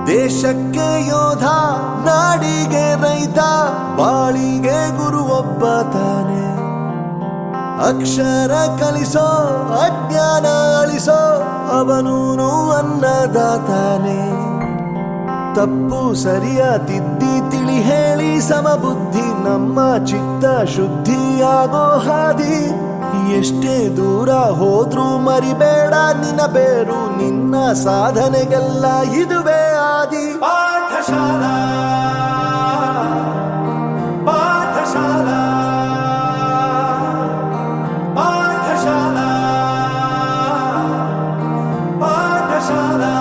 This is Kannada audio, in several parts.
ದೇಶಕ್ಕೆ ಯೋಧ, ನಾಡಿಗೆ ರೈತ, ಬಾಳಿಗೆ ಗುರು ಒಬ್ಬ ತಾನೆ. ಅಕ್ಷರ ಕಲಿಸೋ, ಅಜ್ಞಾನ ಅಳಿಸೋ, ಅವನೂನು ಅನ್ನದಾತಾನೆ. ತಪ್ಪು ಸರಿಯ ತಿದ್ದಿ ತಿಳಿ ಹೇಳಿ ಸಮಬುದ್ಧಿ ನಮ್ಮ ಚಿತ್ತ ಶುದ್ಧಿಯಾಗೋ ಹಾದಿ. ಎಷ್ಟೇ ದೂರ ಹೋದ್ರೂ ಮರಿಬೇಡ ನಿನ್ನ ಬೇರು, ನಿನ್ನ ಸಾಧನೆಗೆಲ್ಲ ಇದುವೇ ಆದಿ. ಪಾಠಶಾಲಾ ಪಾಠಶಾಲಾ ಪಾಠಶಾಲಾ ಪಾಠಶಾಲಾ.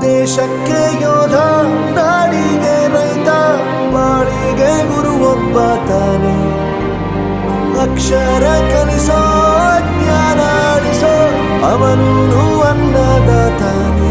ದೇಶಕ್ಕೆ ಯೋಧ, ನಾಡಿಗೆ ರೈತ, ಬಾಳಿಗೆ ಗುರು ಒಬ್ಬ ತಾನೆ. ಅಕ್ಷರ ಕಲಿಸೋ, ಜ್ಞಾನ ಅಳಿಸೋ, ಅವನೂನು ಅನ್ನದಾತಾನೆ.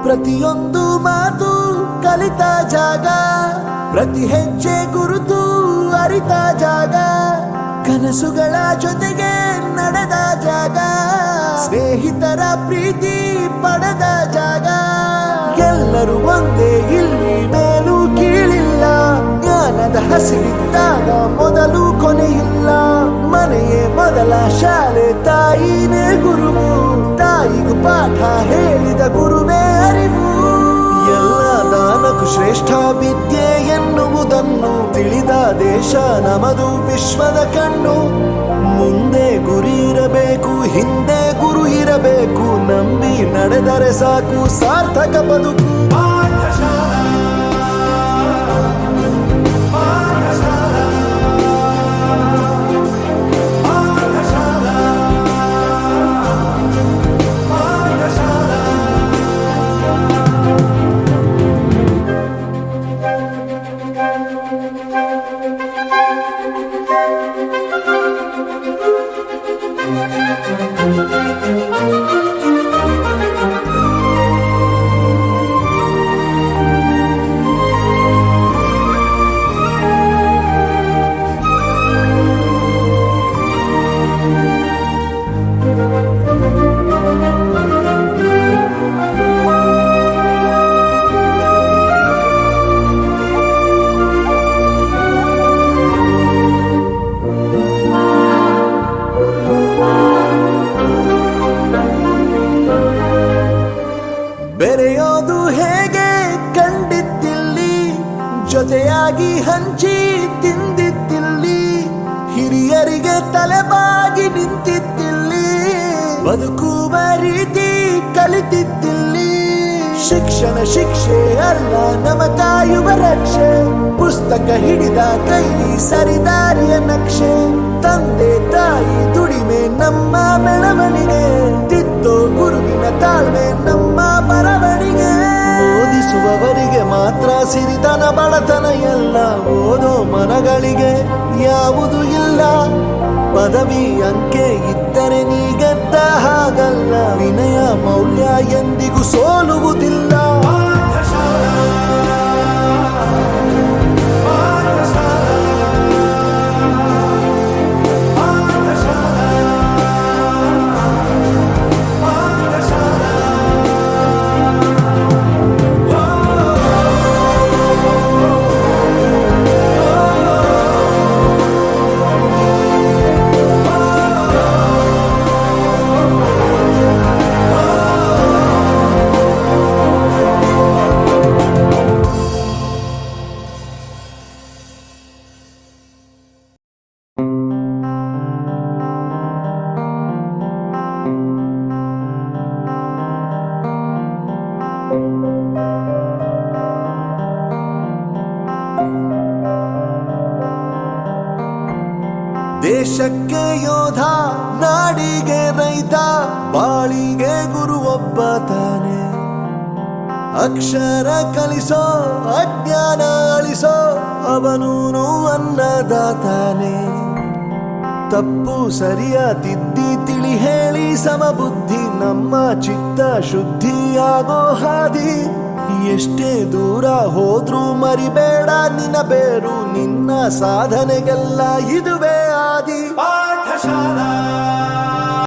ಪ್ರತಿಯೊಂದು ಮಾತು ಕಲಿತ ಜಾಗ, ಪ್ರತಿ ಹೆಜ್ಜೆ ಗುರುತು ಅರಿತ ಜಾಗ, ಕನಸುಗಳ ಜೊತೆಗೆ ನಡೆದ ಜಾಗ, ಸ್ನೇಹಿತರ ಪ್ರೀತಿ ಪಡೆದ ಜಾಗ. ಎಲ್ಲರೂ ಒಂದೇ, ಇಲ್ಲಿ ಮೇಲೂ ಕೀಳಿಲ್ಲ, ಜ್ಞಾನದ ಹಸಿವಿದ್ದಾಗ ಮೊದಲು ಕೊನೆಯಿಲ್ಲ. ಮನೆಯೇ ಮೊದಲ ಶಾಲೆ, ತಾಯಿನೇ ಗುರುವು, ತಾಯಿಗೂ ಪಾಠ ಹೇಳಿದ ಗುರುವೇ ಅರಿವು. ಎಲ್ಲ ದಾನಕ್ಕೂ ಶ್ರೇಷ್ಠ ವಿದ್ಯೆ ಎನ್ನುವುದನ್ನು ತಿಳಿದ ದೇಶ ನಮದು, ವಿಶ್ವದ ಕಣ್ಣು. ಮುಂದೆ ಗುರಿ ಇರಬೇಕು, ಹಿಂದೆ ಗುರು ಇರಬೇಕು, ನಂಬಿ ನಡೆದರೆ ಸಾಕು ಸಾರ್ಥಕ ಬದುಕು. ಪಾಠಶಾಲಾ ಪಾಠಶಾಲಾ ಪಾಠಶಾಲಾ ಪಾಠಶಾಲಾ. ಬೆರೆಯೋದು ಹೇಗೆ ಕಂಡಿದ್ದಿಲ್ಲಿ, ಜೊತೆಯಾಗಿ ಹಂಚಿ ತಿಂದಿದ್ದಿಲ್ಲಿ, ಹಿರಿಯರಿಗೆ ತಲೆಬಾಗಿ ನಿಂತಿದ್ದಿಲ್ಲಿ, ಬದುಕುವ ರೀತಿ ಕಲಿತಿದ್ದಿಲ್ಲಿ. ಶಿಕ್ಷಣ ಶಿಕ್ಷೆ ಅಲ್ಲ, ನಮ ಕಾಯುವ ರಕ್ಷೆ, ಪುಸ್ತಕ ಹಿಡಿದ ಕೈ ಸರಿದಾರಿಯ ನಕ್ಷೆ. ತಂದೆ ತಾಯಿ ದುಡಿಮೆ ನಮ್ಮ ಬೆಳವಣಿಗೆ, ತಿದ್ದೋ ಗುರುವಿನ ತಾಳ್ಮೆ ನಮ್ಮ ಬರವಣಿಗೆ. ಓದಿಸುವವರಿಗೆ ಮಾತ್ರ ಸಿರಿತನ ಬಡತನ ಎಲ್ಲ, ಓದೋ ಮನಗಳಿಗೆ ಯಾವುದು ಇಲ್ಲ. ಪದವಿ ಅಂಕೆ ಇದ್ದರೆ ನೀ ಗೆದ್ದ ಹಾಗಲ್ಲ, ವಿನಯ ಮೌಲ್ಯ ಎಂದಿಗೂ ಸೋಲುವುದಿಲ್ಲ. ದೇಶಕ್ಕೆ ಯೋಧ, ನಾಡಿಗೆ ರೈತ, ಬಾಳಿಗೆ ಗುರು ಒಬ್ಬ ತಾನೆ. ಅಕ್ಷರ ಕಲಿಸೋ, ಅಜ್ಞಾನ ಅಳಿಸೋ, ಅವನೂನು ಅನ್ನದಾತಾನೆ. ತಪ್ಪು ಸರಿಯ ತಿದ್ದಿ ತಿಳಿ ಹೇಳಿ ಸಮಬುದ್ಧಿ ನಮ್ಮ ಚಿತ್ತ ಶುದ್ಧಿಯಾಗೋ ಹಾದಿ. ಎಷ್ಟೇ ದೂರ ಹೋದ್ರೂ ಮರಿಬೇಡ ನಿನ್ನ ಬೇರು, ನಿನ್ನ ಸಾಧನೆಗೆಲ್ಲ ಇದುವೇ ಆದಿ. ಪಾಠಶಾಲಾ